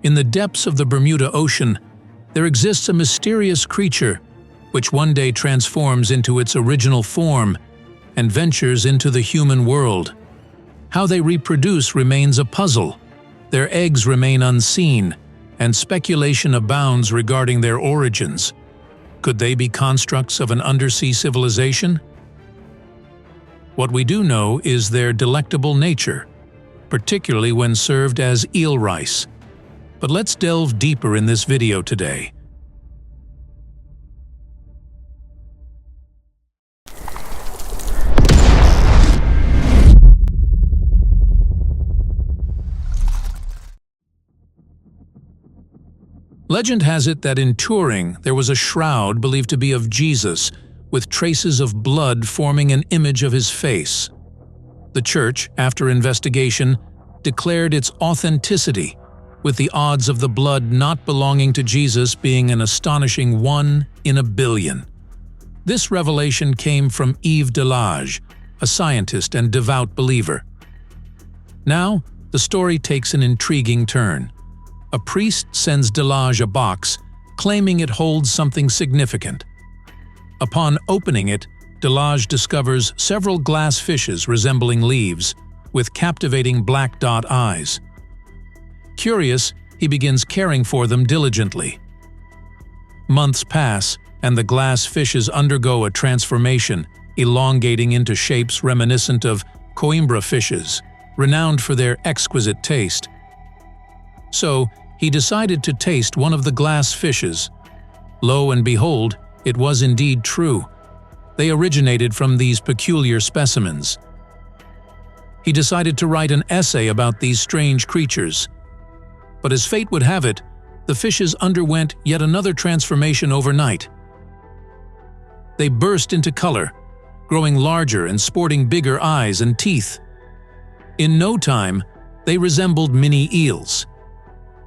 In the depths of the Bermuda Ocean, there exists a mysterious creature which one day transforms into its original form and ventures into the human world. How they reproduce remains a puzzle. Their eggs remain unseen, and speculation abounds regarding their origins. Could they be constructs of an undersea civilization? What we do know is their delectable nature, particularly when served as eel rice. But let's delve deeper in this video today. Legend has it that in Turin there was a shroud believed to be of Jesus, with traces of blood forming an image of his face. The church, after investigation, declared its authenticity, with the odds of the blood not belonging to Jesus being an astonishing 1 in a billion. This revelation came from Yves Delage, a scientist and devout believer. Now, the story takes an intriguing turn. A priest sends Delage a box, claiming it holds something significant. Upon opening it, Delage discovers several glass fishes resembling leaves, with captivating black dot eyes. Curious, he begins caring for them diligently. Months pass, and the glass fishes undergo a transformation, elongating into shapes reminiscent of Coimbra fishes, renowned for their exquisite taste. So, he decided to taste one of the glass fishes. Lo and behold, it was indeed true. They originated from these peculiar specimens. He decided to write an essay about these strange creatures. But as fate would have it, the fishes underwent yet another transformation overnight. They burst into color, growing larger and sporting bigger eyes and teeth. In no time, they resembled mini eels.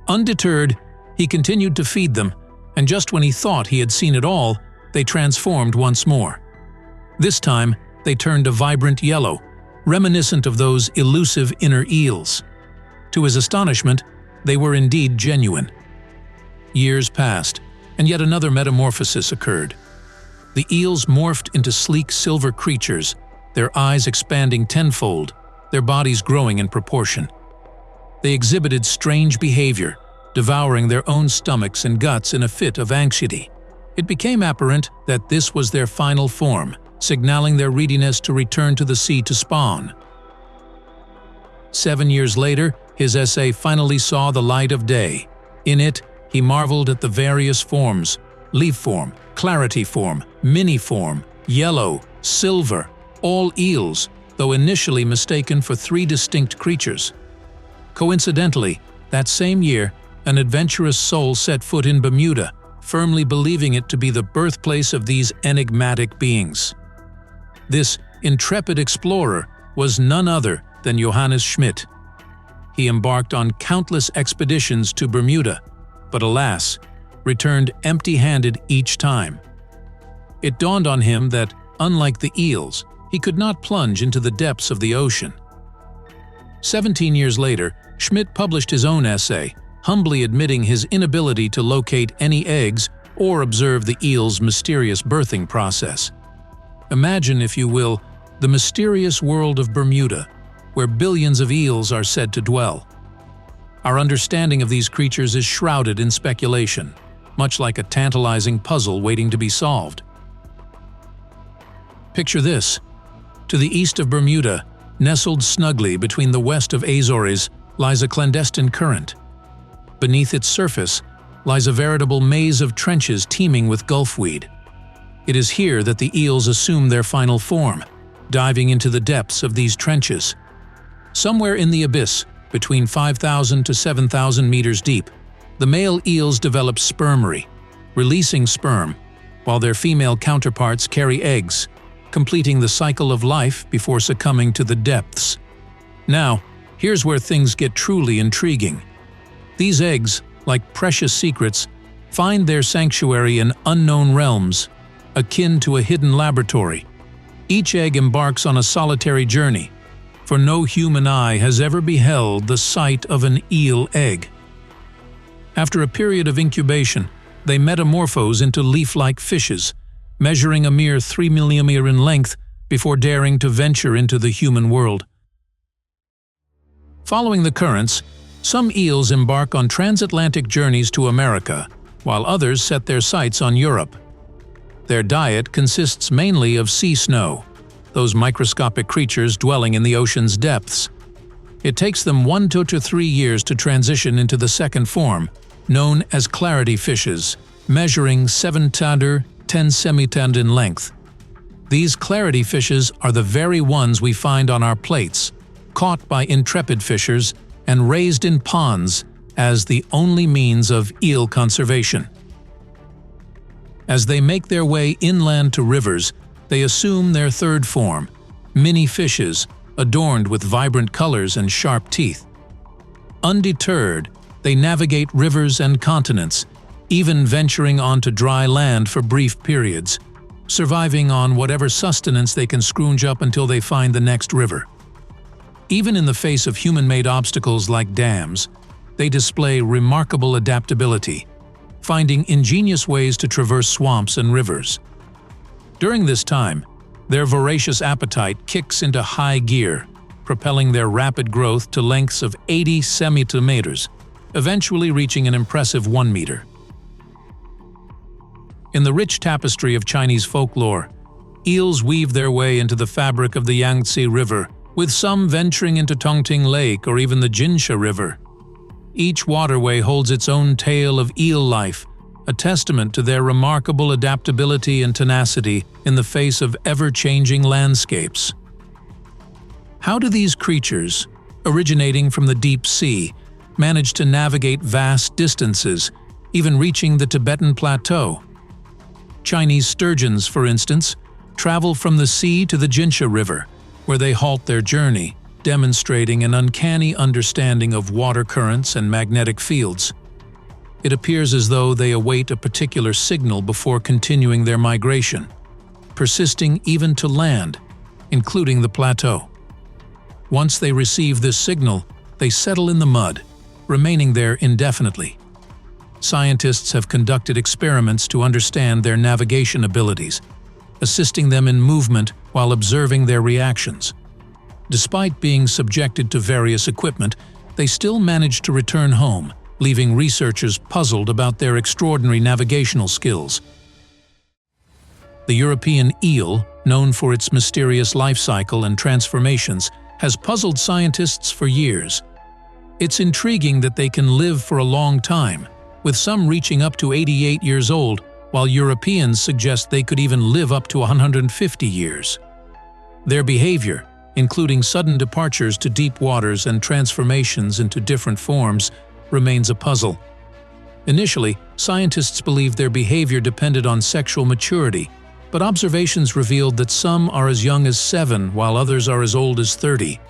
Undeterred, he continued to feed them, and just when he thought he had seen it all, they transformed once more. This time, they turned a vibrant yellow, reminiscent of those elusive inner eels. To his astonishment, they were indeed genuine. Years passed, and yet another metamorphosis occurred. The eels morphed into sleek silver creatures, their eyes expanding tenfold, their bodies growing in proportion. They exhibited strange behavior, devouring their own stomachs and guts in a fit of anxiety. It became apparent that this was their final form, signaling their readiness to return to the sea to spawn. 7 years later, his essay finally saw the light of day. In it, he marveled at the various forms: leaf form, clarity form, mini form, yellow, silver, all eels, though initially mistaken for 3 distinct creatures. Coincidentally, that same year, an adventurous soul set foot in Bermuda, firmly believing it to be the birthplace of these enigmatic beings. This intrepid explorer was none other than Johannes Schmidt. He embarked on countless expeditions to Bermuda, but alas, returned empty-handed each time. It dawned on him that, unlike the eels, he could not plunge into the depths of the ocean. 17 years later, Schmidt published his own essay, humbly admitting his inability to locate any eggs or observe the eel's mysterious birthing process. Imagine, if you will, the mysterious world of Bermuda, where billions of eels are said to dwell. Our understanding of these creatures is shrouded in speculation, much like a tantalizing puzzle waiting to be solved. Picture this. To the east of Bermuda, nestled snugly between the west of Azores, lies a clandestine current. Beneath its surface lies a veritable maze of trenches teeming with gulfweed. It is here that the eels assume their final form, diving into the depths of these trenches. Somewhere in the abyss, between 5,000 to 7,000 meters deep, the male eels develop spermery, releasing sperm, while their female counterparts carry eggs, completing the cycle of life before succumbing to the depths. Now, here's where things get truly intriguing. These eggs, like precious secrets, find their sanctuary in unknown realms, akin to a hidden laboratory. Each egg embarks on a solitary journey, for no human eye has ever beheld the sight of an eel egg. After a period of incubation, they metamorphose into leaf-like fishes, measuring a mere 3 mm in length before daring to venture into the human world. Following the currents, some eels embark on transatlantic journeys to America, while others set their sights on Europe. Their diet consists mainly of sea snow, those microscopic creatures dwelling in the ocean's depths. It takes them 1 to 3 years to transition into the second form, known as clarity fishes, measuring 7 to 10 semitend in length. These clarity fishes are the very ones we find on our plates, caught by intrepid fishers and raised in ponds as the only means of eel conservation. As they make their way inland to rivers, they assume their third form, mini fishes adorned with vibrant colors and sharp teeth. Undeterred, they navigate rivers and continents, even venturing onto dry land for brief periods, surviving on whatever sustenance they can scrounge up until they find the next river. Even in the face of human-made obstacles like dams, they display remarkable adaptability, finding ingenious ways to traverse swamps and rivers. During this time, their voracious appetite kicks into high gear, propelling their rapid growth to lengths of 80 centimeters, eventually reaching an impressive 1 meter. In the rich tapestry of Chinese folklore, eels weave their way into the fabric of the Yangtze River, with some venturing into Tongting Lake or even the Jinsha River. Each waterway holds its own tale of eel life, a testament to their remarkable adaptability and tenacity in the face of ever-changing landscapes. How do these creatures, originating from the deep sea, manage to navigate vast distances, even reaching the Tibetan Plateau? Chinese sturgeons, for instance, travel from the sea to the Jinsha River, where they halt their journey, demonstrating an uncanny understanding of water currents and magnetic fields. It appears as though they await a particular signal before continuing their migration, persisting even to land, including the plateau. Once they receive this signal, they settle in the mud, remaining there indefinitely. Scientists have conducted experiments to understand their navigation abilities, assisting them in movement while observing their reactions. Despite being subjected to various equipment, they still manage to return home, leaving researchers puzzled about their extraordinary navigational skills. The European eel, known for its mysterious life cycle and transformations, has puzzled scientists for years. It's intriguing that they can live for a long time, with some reaching up to 88 years old, while Europeans suggest they could even live up to 150 years. Their behavior, including sudden departures to deep waters and transformations into different forms, remains a puzzle. Initially, scientists believed their behavior depended on sexual maturity, but observations revealed that some are as young as 7 while others are as old as 30.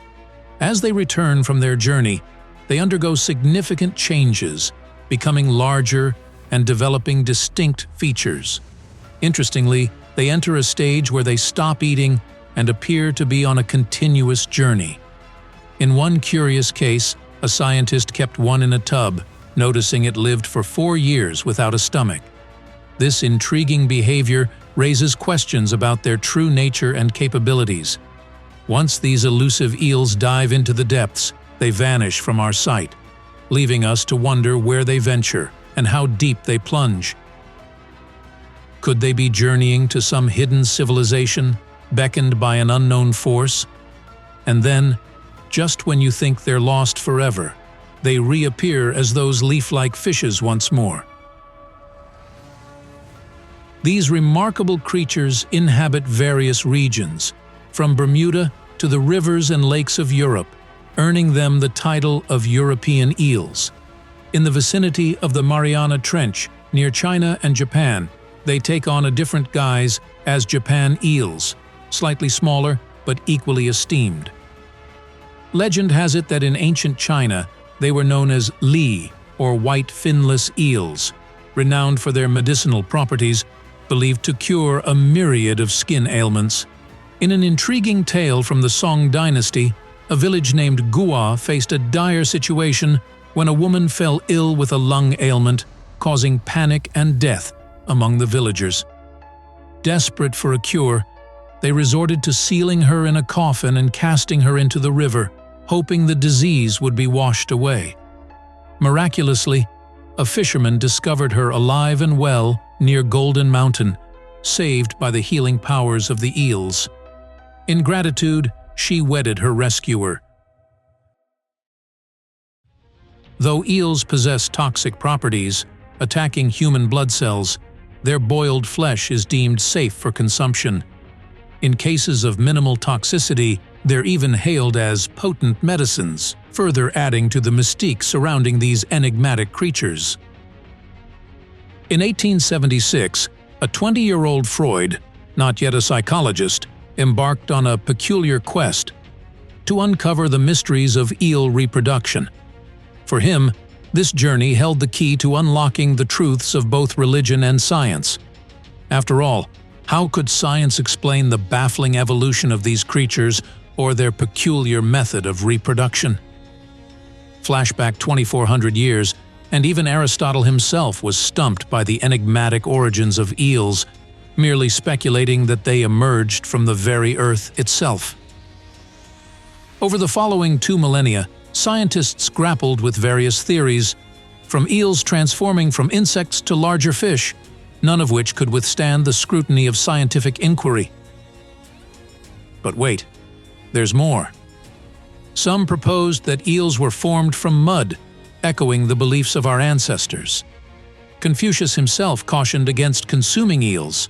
As they return from their journey, they undergo significant changes, becoming larger and developing distinct features. Interestingly, they enter a stage where they stop eating and appear to be on a continuous journey. In one curious case, a scientist kept one in a tub, noticing it lived for 4 years without a stomach. This intriguing behavior raises questions about their true nature and capabilities. Once these elusive eels dive into the depths, they vanish from our sight, leaving us to wonder where they venture and how deep they plunge. Could they be journeying to some hidden civilization, beckoned by an unknown force? And then, just when you think they're lost forever, they reappear as those leaf-like fishes once more. These remarkable creatures inhabit various regions, from Bermuda to the rivers and lakes of Europe, earning them the title of European eels. In the vicinity of the Mariana Trench, near China and Japan, they take on a different guise as Japan eels, slightly smaller but equally esteemed. Legend has it that in ancient China, they were known as li, or white finless eels, renowned for their medicinal properties, believed to cure a myriad of skin ailments. In an intriguing tale from the Song dynasty, a village named Gua faced a dire situation when a woman fell ill with a lung ailment, causing panic and death among the villagers. Desperate for a cure, they resorted to sealing her in a coffin and casting her into the river, hoping the disease would be washed away. Miraculously, a fisherman discovered her alive and well near Golden Mountain, saved by the healing powers of the Eels. In gratitude, she wedded her rescuer. Though eels possess toxic properties, attacking human blood cells, their boiled flesh is deemed safe for consumption. In cases of minimal toxicity, they're even hailed as potent medicines, further adding to the mystique surrounding these enigmatic creatures. In 1876, a 20-year-old Freud, not yet a psychologist, embarked on a peculiar quest to uncover the mysteries of eel reproduction. For him, this journey held the key to unlocking the truths of both religion and science. After all, how could science explain the baffling evolution of these creatures or their peculiar method of reproduction? Flashback 2,400 years, and even Aristotle himself was stumped by the enigmatic origins of eels, merely speculating that they emerged from the very earth itself. Over the following 2 millennia, scientists grappled with various theories, from eels transforming from insects to larger fish, none of which could withstand the scrutiny of scientific inquiry. But wait, there's more. Some proposed that eels were formed from mud, echoing the beliefs of our ancestors. Confucius himself cautioned against consuming eels,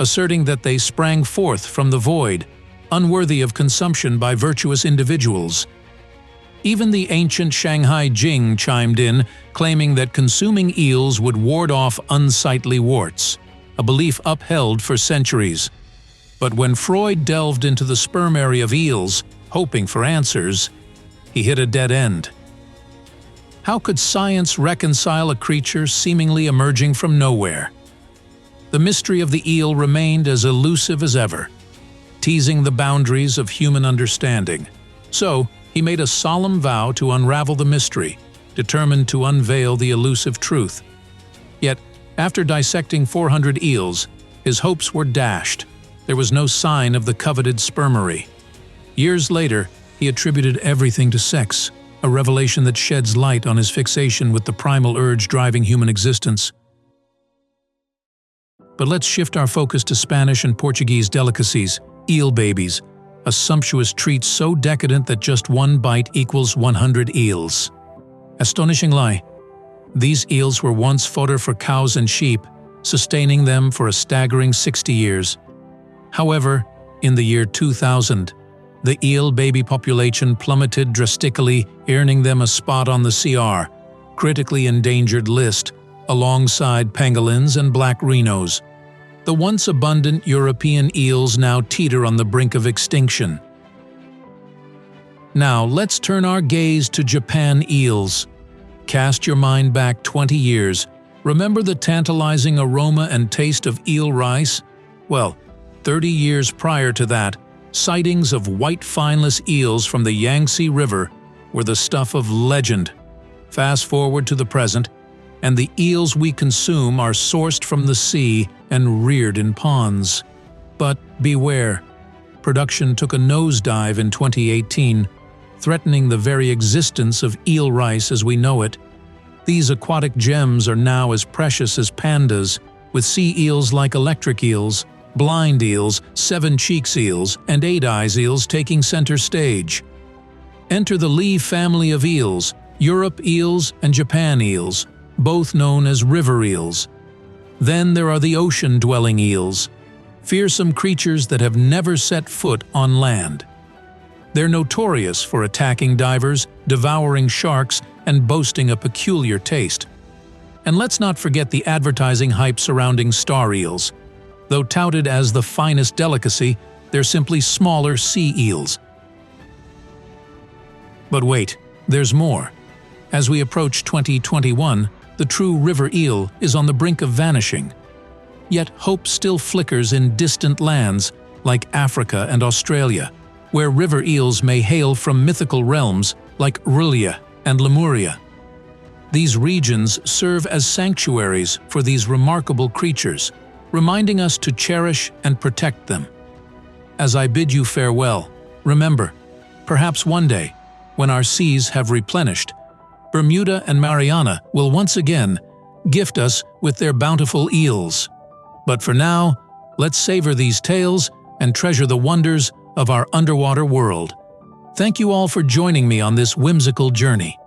asserting that they sprang forth from the void, unworthy of consumption by virtuous individuals. Even the ancient Shanghai Jing chimed in, claiming that consuming eels would ward off unsightly warts, a belief upheld for centuries. But when Freud delved into the spermary of eels, hoping for answers, he hit a dead end. How could science reconcile a creature seemingly emerging from nowhere? The mystery of the eel remained as elusive as ever, teasing the boundaries of human understanding. So, he made a solemn vow to unravel the mystery, determined to unveil the elusive truth. Yet, after dissecting 400 eels, his hopes were dashed. There was no sign of the coveted spermary. Years later, he attributed everything to sex, a revelation that sheds light on his fixation with the primal urge driving human existence. But let's shift our focus to Spanish and Portuguese delicacies, eel babies, a sumptuous treat so decadent that just one bite equals 100 eels. Astonishing lie. These eels were once fodder for cows and sheep, sustaining them for a staggering 60 years. However, in the year 2000, the eel baby population plummeted drastically, earning them a spot on the CR, critically endangered list, alongside pangolins and black rhinos. The once abundant European eels now teeter on the brink of extinction. Now let's turn our gaze to Japan eels. Cast your mind back 20 years. Remember the tantalizing aroma and taste of eel rice? Well, 30 years prior to that, sightings of white fineless eels from the Yangtze River were the stuff of legend. Fast forward to the present, and the eels we consume are sourced from the sea and reared in ponds. But beware, production took a nosedive in 2018, threatening the very existence of eel rice as we know it. These aquatic gems are now as precious as pandas, with sea eels like electric eels, blind eels, seven-cheeks eels, and eight-eyes eels taking center stage. Enter the Lee family of eels, Europe eels and Japan eels, both known as river eels. Then there are the ocean-dwelling eels, fearsome creatures that have never set foot on land. They're notorious for attacking divers, devouring sharks, and boasting a peculiar taste. And let's not forget the advertising hype surrounding star eels. Though touted as the finest delicacy, they're simply smaller sea eels. But wait, there's more. As we approach 2021, the true river eel is on the brink of vanishing. Yet hope still flickers in distant lands like Africa and Australia, where river eels may hail from mythical realms like Rulia and Lemuria. These regions serve as sanctuaries for these remarkable creatures, reminding us to cherish and protect them. As I bid you farewell, remember, perhaps one day, when our seas have replenished, Bermuda and Mariana will once again gift us with their bountiful eels. But for now, let's savor these tales and treasure the wonders of our underwater world. Thank you all for joining me on this whimsical journey.